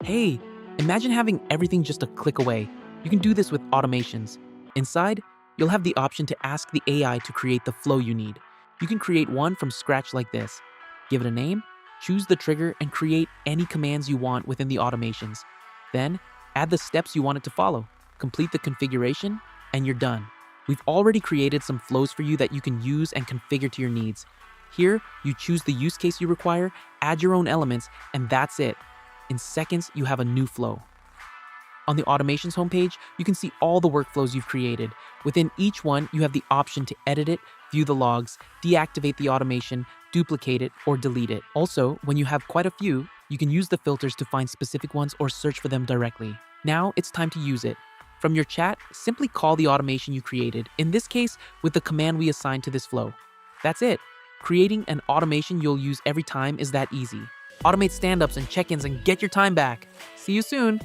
Hey, imagine having everything just a click away. You can do this with automations. Inside, you'll have the option to ask the AI to create the flow you need. You can create one from scratch like this. Give it a name, choose the trigger, and create any commands you want within the automations. Then, add the steps you want it to follow. Complete the configuration, and you're done. We've already created some flows for you that you can use and configure to your needs. Here, you choose the use case you require, add your own elements, and that's it. In seconds, you have a new flow. On the automations homepage, you can see all the workflows you've created. Within each one, you have the option to edit it, view the logs, deactivate the automation, duplicate it, or delete it. Also, when you have quite a few, you can use the filters to find specific ones or search for them directly. Now it's time to use it. From your chat, simply call the automation you created, in this case, with the command we assigned to this flow. That's it. Creating an automation you'll use every time is that easy. Automate stand-ups and check-ins and get your time back. See you soon.